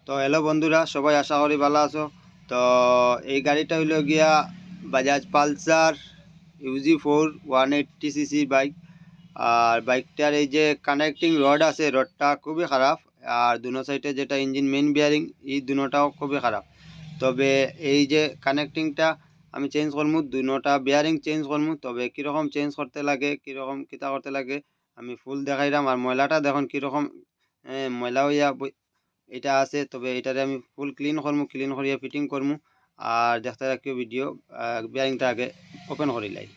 তো হ্যালো বন্ধুরা, সবাই আশা করি ভালো আছো। তো এই গাড়িটা হইল গিয়া Bajaj Pulsar UG4 180 CC bike. আর বাইকটার এই যে কানেক্টিং রড আছে, রডটা খুবই খারাপ। আর দুনো সাইডে যেটা ইঞ্জিন মেইন বিয়ারিং, এই দুটোটাও খুবই খারাপ। তবে এই যে কানেক্টিংটা আমি চেঞ্জ করবো, দুটা বিয়ারিং চেঞ্জ করবো। তবে কীরকম চেঞ্জ করতে লাগে, কীরকম কিতা করতে লাগে আমি ফুল দেখাইলাম। আর ময়লাটা দেখুন কীরকম ময়লা হইয়া এটা আছে। তবে এটারে আমি ফুল ক্লিন করবো, ক্লিন করিয়া ফিটিং করবো। আর দেখতে রাখিও ভিডিও। বিয়ারিংটা আগে ওপেন করিলাই।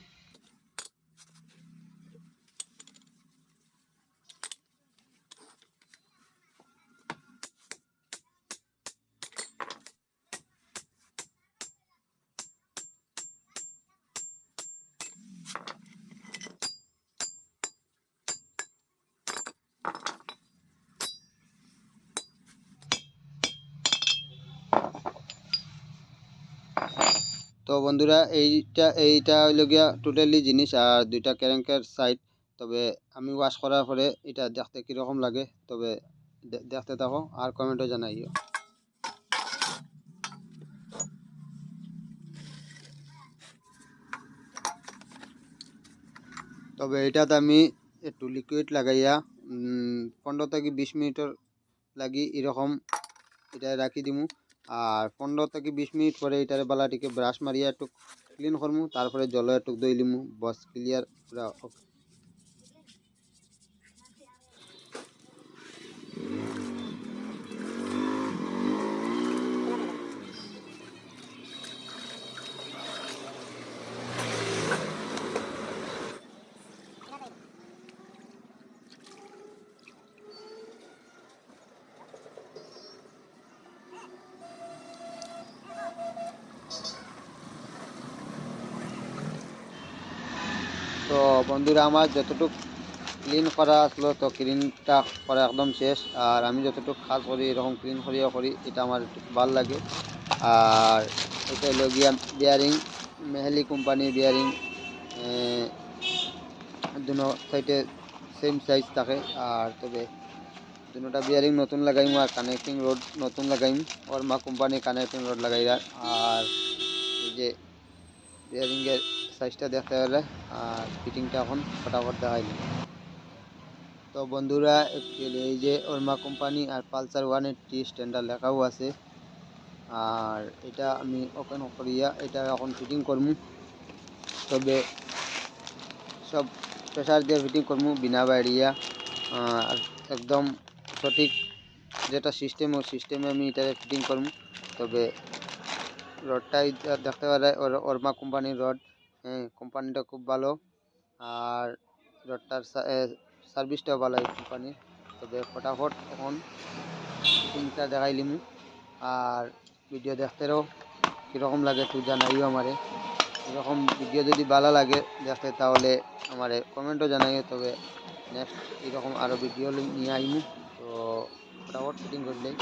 তো বন্ধুরা, এইটা হইল গিয়া টোটালি জিনিস। আর দুইটা ক্যারেঙ্কের সাইড। তবে আমি ওয়াশ করার পরে এটা দেখতে কীরকম লাগে, তবে দেখতে থাকো আর কমেন্টে জানাইও। তবে এটাতে আমি একটু লিকুইড লাগাইয়া 15 থেকে 20 মিনিটের লাগি এরকম এটা রাখি দিমু। আর 15 থেকে 20 মিনিট পরে এটার বালাটিকে ব্রাশ মারিয়া একটু ক্লিন করমু, তারপরে জলে একটু দই লিমু, বস ক্লিয়ার পুরা। তো বন্ধুরা, আমার যতটুকু ক্লিন করা আসলো, তো ক্লিনটা করা একদম শেষ। আর আমি যতটুকু কাজ করি এরকম ক্লিন করিয়া করি, এটা আমার একটু ভালো লাগে। আর এটা হলো গিয়া বিয়ারিং, মেহেলি কোম্পানির বিয়ারিং। দুনো সাইডে সেম সাইজ থাকে। আর তবে দুটা বিয়ারিং নতুন লাগাইমু, আর কানেক্টিং রোড নতুন লাগাইম। ওরমা কোম্পানি কানেক্টিং রোড লাগাইয়া। আর এই যে বিয়ারিংয়ের সাইজটা দেখতে গেলে, আর ফিটিংটা এখন ফটাফট দেখাইল। তো বন্ধুরা, একচুয়ালি এই যে ওরমা কোম্পানি আর পালসার 180 স্ট্যান্ডার্ড লেখাও আছে। আর এটা আমি ওপেন করিয়া এটা এখন ফিটিং করবো। তবে সব প্রেসার দিয়ে ফিটিং করবো, বিনা বাইরিয়া। আর একদম সঠিক যেটা সিস্টেম, ও সিস্টেমে আমি এটা ফিটিং করবো। তবে রডটা দেখতে পারে ওরমা কোম্পানির রড। কোম্পানিটা খুব ভালো। আর রডটার সার্ভিসটাও ভালো এই কোম্পানির। তবে ফটাফট এখন ফিটিংটা দেখাই লিমু। আর ভিডিও দেখতেও কীরকম লাগে তুই জানাইও আমারে। এরকম ভিডিও যদি ভালো লাগে দেখতে, তাহলে আমারে কমেন্টও জানাইও। তবে নেক্সট এরকম আরও ভিডিও নিয়ে আইমু। তো ফটাফট ফিটিং করলেই।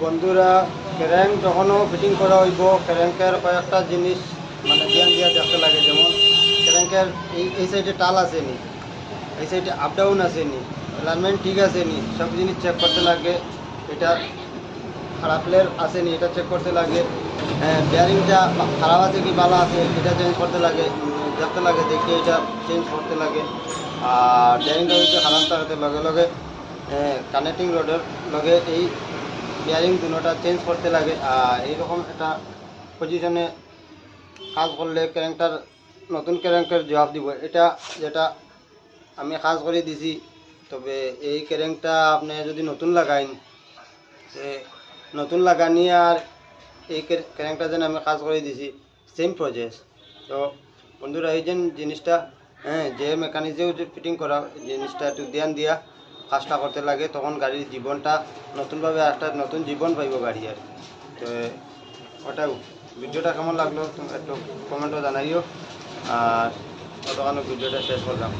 বন্ধুরা, ক্র্যাঙ্ক যখনও ফিটিং করা হইব, ক্র্যাঙ্কের কয়েকটা জিনিস মানে ধ্যান দিয়া দেখতে লাগে। যেমন ক্র্যাঙ্কের এই সাইডে টাল আছে নি, এই সাইডে আপ ডাউন আছে নি, অ্যালাইনমেন্ট ঠিক আছে নি, সব জিনিস চেক করতে লাগে। এটা খারাপলের আছে নি, এটা চেক করতে লাগে। বেয়ারিংটা খারাপ আছে কি ভালো আছে এটা চেঞ্জ করতে লাগে, দেখতে লাগে, দেখে এটা চেঞ্জ করতে লাগে। আর বেয়ারিংটা যদি খারাপ থাকে লগে লগে কানেক্টিং রোডের লগে এই বেয়ারিং দুটোটা চেঞ্জ করতে লাগে। আর এইরকম একটা পজিশনে কাজ করলে ক্র্যাঙ্কটার নতুন ক্র্যাঙ্কের জবাব দিব। এটা যেটা আমি কাজ করে দিছি, তবে এই ক্র্যাঙ্কটা আপনি যদি নতুন লাগাইন, নতুন লাগানি আর এই ক্র্যাঙ্কটা যেন আমি কাজ করে দিছি সেম প্রসেস। তো বন্ধুরা, এই যে জিনিসটা যে মেকানিজেও যে ফিটিং করা জিনিসটা একটু ধ্যান দিয়া কাজটা করতে লাগে, তখন গাড়ির জীবনটা নতুনভাবে একটা নতুন জীবন পাইব গাড়ি। আর তো ওটাও ভিডিওটা কেমন লাগলো তুমি একটু কমেন্টও জানাইও। আর ততক্ষণ ভিডিওটা শেষ করলাম।